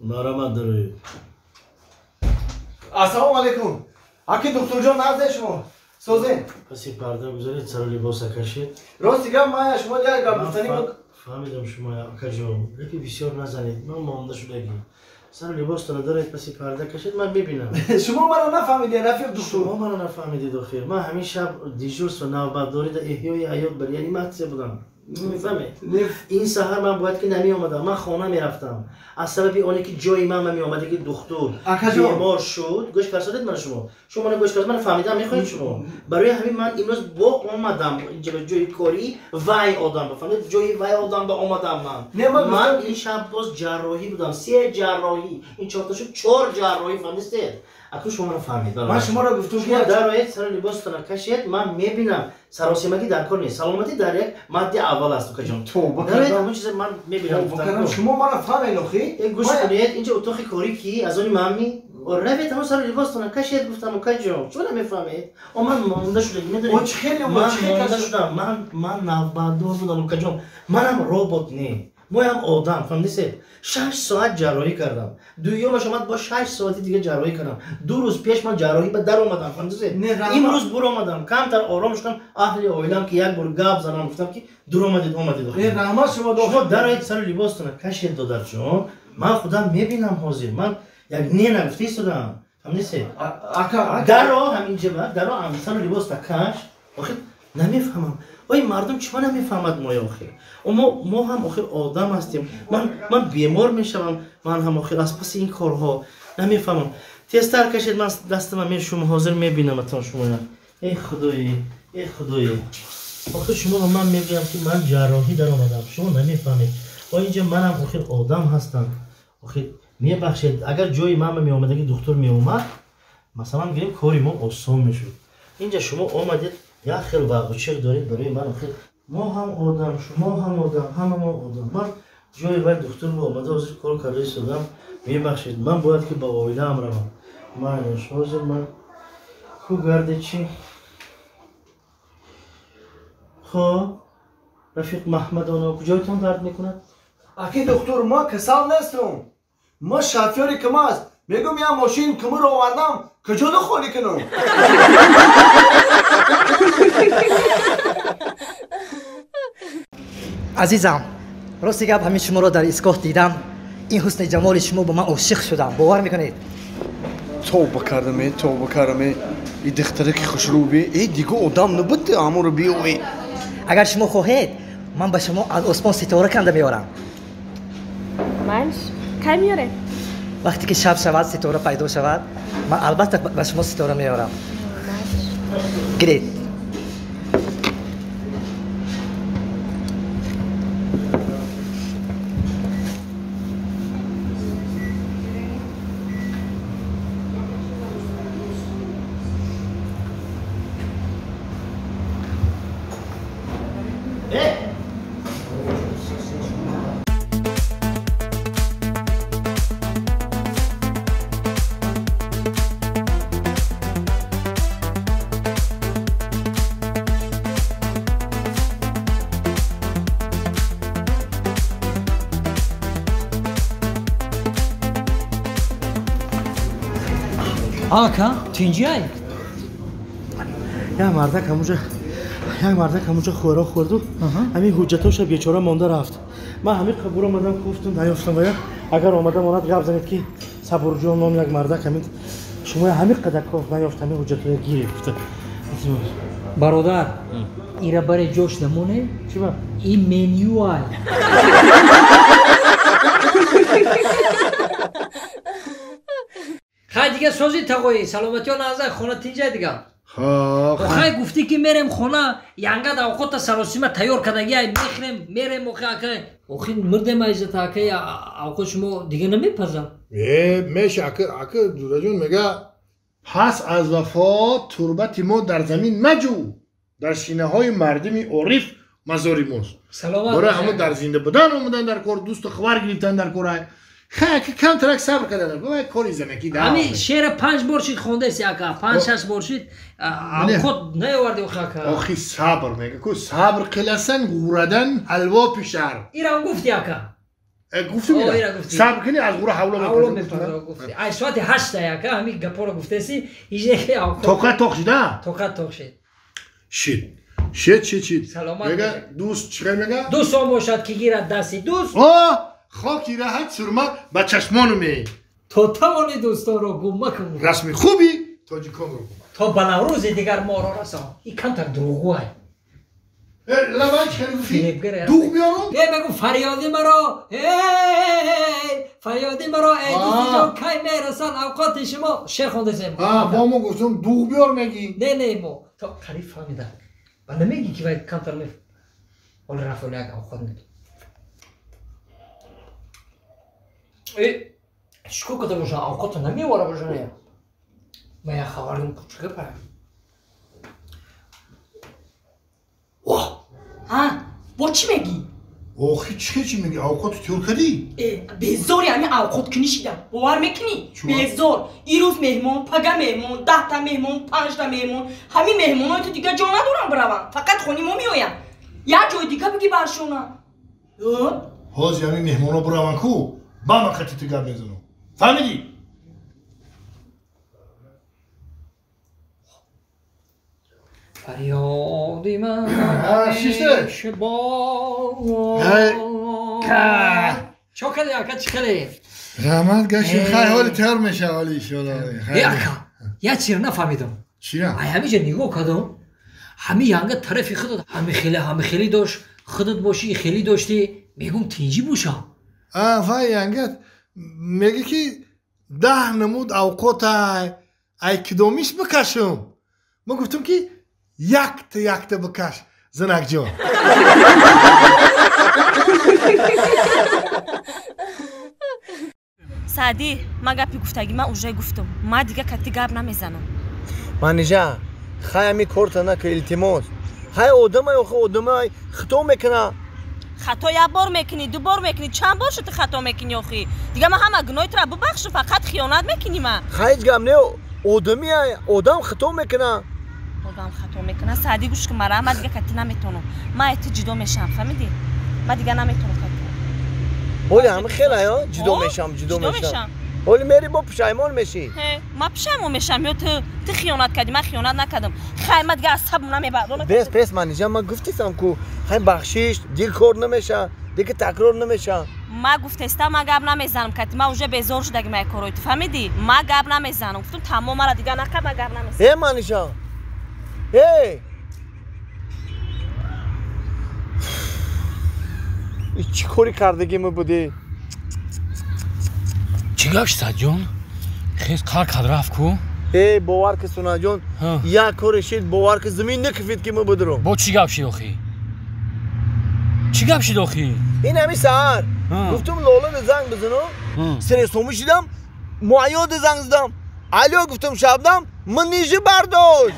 نارمد داری. السلام علیکم. اکی دکتر جان نزد شما. سوزین. پسی پرده بذارید سر لباس کشید. راستی گم ما شما دیگه گفتنی بود. فهمیدم شما کجا. لپی بسیار نزنید. من مانده شدگی. سر لباس تو ندارید پسی پرده کشید من ببینم. شما منو نفهمیدی رفیق دکتر. شما منو نفهمیدید دکتر. من همین شب دیجورس و نوبتداری در احیای حیات بر یعنی مهدی بودم. میفهمید؟ این سحر من باید که نمی آمدم. من خانه میرفتم. از سبب اونی که جای من می آمده که دکتر بیمار شد. گوش فرستادید من شما من گوش فرستاد من فهمیدم میخواید شما. برای همین من امروز با اومدم اینجا به جای کاری وای آدم بفهمید جای وای آدم به اومدم من این شب باز جراحی بودم 3 جراحی این 4 تاشو 4 جراحی فهمیدید؟ اکنون شما رو فهمید. من شما رو گفتم که در آیت سر لباستون کشید من میبینم سراسیمگی در کار نیست. سلامتی در یک ماده اول است که جان. در اون چیز من میبینم. شما ما رو فهمید اخی؟ گوش کنید اینجا اتاق کاری کی از اون مامی روید همون سر لباستون کشید گفتم که جان چون نمیفهمید؟ و من مونده شدم میدونید. خیلی مونده شدم من نوبادور بودم که جان منم ربات نی. هم آدم فهمیدید 6 ساعت جراحی کردم دویومش اومد با 6 ساعتی دیگه جراحی کردم 2 روز پیش من جراحی به در اومدم فهمیدید امروز برو اومدم کمتر آرام شدم اهل اویلم که یک بار گپ زدم گفتم که دور اومدید رحمت شما درایت سر لباستون کشید دادر چون من خودم میبینم حاضر من یک نه نگفتی شدم فهمیدید درو همینجا درو سر لباس کش آخه نمیفهمم وای مردم چرا نمیفهمد ما آخر ما هم آخر آدم هستیم من بیمار میشم من هم آخر از پس این کارها نمیفهمم تستر کشید من دستم می شما حاضر میبینم تا شما ای خدایی آخر شما من میگم که من جراحی در آمدم شما نمیفهمید و اینجا منم آخر آدم هستم آخر میبخشید اگر جای من می اومد که دکتر می اومد مثلا میگیم کاری ما آسان میشد اینجا شما اومدید یا خیلی واقعی دارید برای من آخر ما هم آدم شما هم آدم همه ما آدم من جای باید دکتر با آمده حاضر کار کرده شدم میبخشید من باید که با آویله هم روم من حاضر من کو گرده چی خب رفیق محمد آنها کجایتان درد میکند اکی دکتر ما کسال نیستم ما شافیاری کم است میگم یا ماشین کم رو آوردم کجا دو خالی کنم عزیزم راستی گپ همین شما رو در ایستگاه دیدم این حسن جمال شما با من عاشق شدم باور میکنید توبه کردم این دختره که خوشروبی ای دیگه آدم نبود امور بیوی اگر شما خواهید من به شما از آسمان ستاره کنده میارم منش کی میاره وقتی که شب شود ستاره پیدا شود من البته به شما ستاره میارم گرید آکا تو اینجایی؟ یک مردک همونجا خورا خورد و همین حجتاش بیچاره مانده رفت من همین قبور آمدم گفتم نیافتم باید اگر آمدم آنات گپ زنید که صبور جان نام یک مردک همین شما همین قدر کاف نیافت همین حجتای گیری گفته برادر ایره برای جوش نمونه چی با؟ این منیو های خیلی دیگه سوزی تقوی سلامتی ها نازه خونه تینجا دیگه خیلی گفتی که میرم خونه ینگد اوقات سراسیمه تیار کدگی میخرم میرم اوخی مرده مایزه تاکه اوقات شما دیگه نمیپزم میشه اکه دوره جون میگه پس از وفات تربت ما در زمین مجو در سینه های مردمی عریف مزاری موست سلامت برای همه در زنده بودن اومدن در کار دوست و خبر گرفتن در کار خیلی کم ترک صبر کردن گوه کاری زنکی ده همین شعر 5 بار شید خونده سی اکا 5-6 بار شید خود نیاوردی آخی صبر میگه که صبر قلسن غوردن حلوا پیشر ایران گفتی اکا گفتی میرم صبر کنی از غور حولا میپرم گفتی ای ساعت 8 یکا همین گپا رو گفتسی ایجه که توقع توق شده توقع توق شد شد سلامت میگه دوست چیکار میگه دوست هم باشد که گیرد دستی دوست خاکی راحت سرما با چشمانو می تو توانی دوستان رو گم مکن رسمی خوبی تاجیکان رو تا به نوروز دیگر ما را رسان این کم تر دروغو های لبن چکاری گفتی؟ دوغ بیارم؟ بگو فریادی مرا فریادی مرا ای دوستی جان کی میرسن اوقات شما شعر خونده سیم با ما گفتم دوغ بیار میگی نه ما تا قریب فهمیدم و نمیگی که باید کم تر میف ولی رفت یک اوقات میدم شکو کده باشن اوقات نمیواره باشن یا من یک خبریم کوچکه پرم ها با چی میگی؟ آخی چی میگی؟ اوقات تیور کردی؟ بزاری همین اوقات کنی شیدم باور میکنی؟ بزار این روز مهمون، پگه مهمون، 10 تا مهمون، 5 تا مهمون همین مهمون های تو دیگه جا ندارم بروم فقط خونی ما میایم یک جای دیگه بگی برشونم حاضی همین مهمون ها بروم کو با من خطی تگر میزنم فهمیدی؟ فریادی من شیسته شبا چو کده اکا چی کده؟ رحمت گشت خیلی حالی تر میشه حالی شده اکا یه چیر نفهمیدم چی نه؟ ای همینجا نگاه کدم همین یانگه طرفی خودت همه خیلی داشت خودت باشی خیلی داشتی میگم تینجی بوشم فای یانگت میگه که 10 نمود اوقات ای کدومیش بکشم ما گفتم که یک تا بکش زنک جان سعدی ما گپی گفتگی من اونجای گفتم ما دیگه کتی گپ نمیزنم منیجا خیلی کورت نکه التماس های آدمای خطا میکنه خطا یک بار میکنی 2 بار میکنی چند بار شده خطا میکنی آخی دیگه ما همه گناهی تو را ببخش فقط خیانت میکنی ما خیلی گم نه آدم خطا میکنه آدم خطا میکنه سعدی گوش که مرا ما دیگه کتی نمیتونم ما ایت جدا میشم فهمیدی ما دیگه نمیتونم کتی ولی همه خیلی ها جدا میشم ولی میری با پشیمان میشی ما پشیمان میشم یا تو خیانت کردی من خیانت نکردم خیلی ما دیگه عصبم نمیبرم بس منیجا ما گفتیستم که خیلی بخشیش دیگه کار نمیشه دیگه تکرار نمیشه ما گفتستم ما گپ نمیزنم کتی ما اونجا بیزار شده که ما کارای تو فهمیدی ما گپ نمیزنم گفتم تمام مرا دیگه نکرد ما گپ نمیزنم منیجا چی کاری کردگی ما بودی؟ چی گفت سعد جان؟ خیلی کار کرد رفت کو؟ باور که سونا جان یک کار شد باور که زمین نکفید که ما بدرم با چی گفت شد آخی؟ چی گفت شد آخی؟ این همی سهر گفتم لاله زنگ بزنم سر سومو شدم معیاد زنگ زدم علیا گفتم شبنم من نیجه برداشت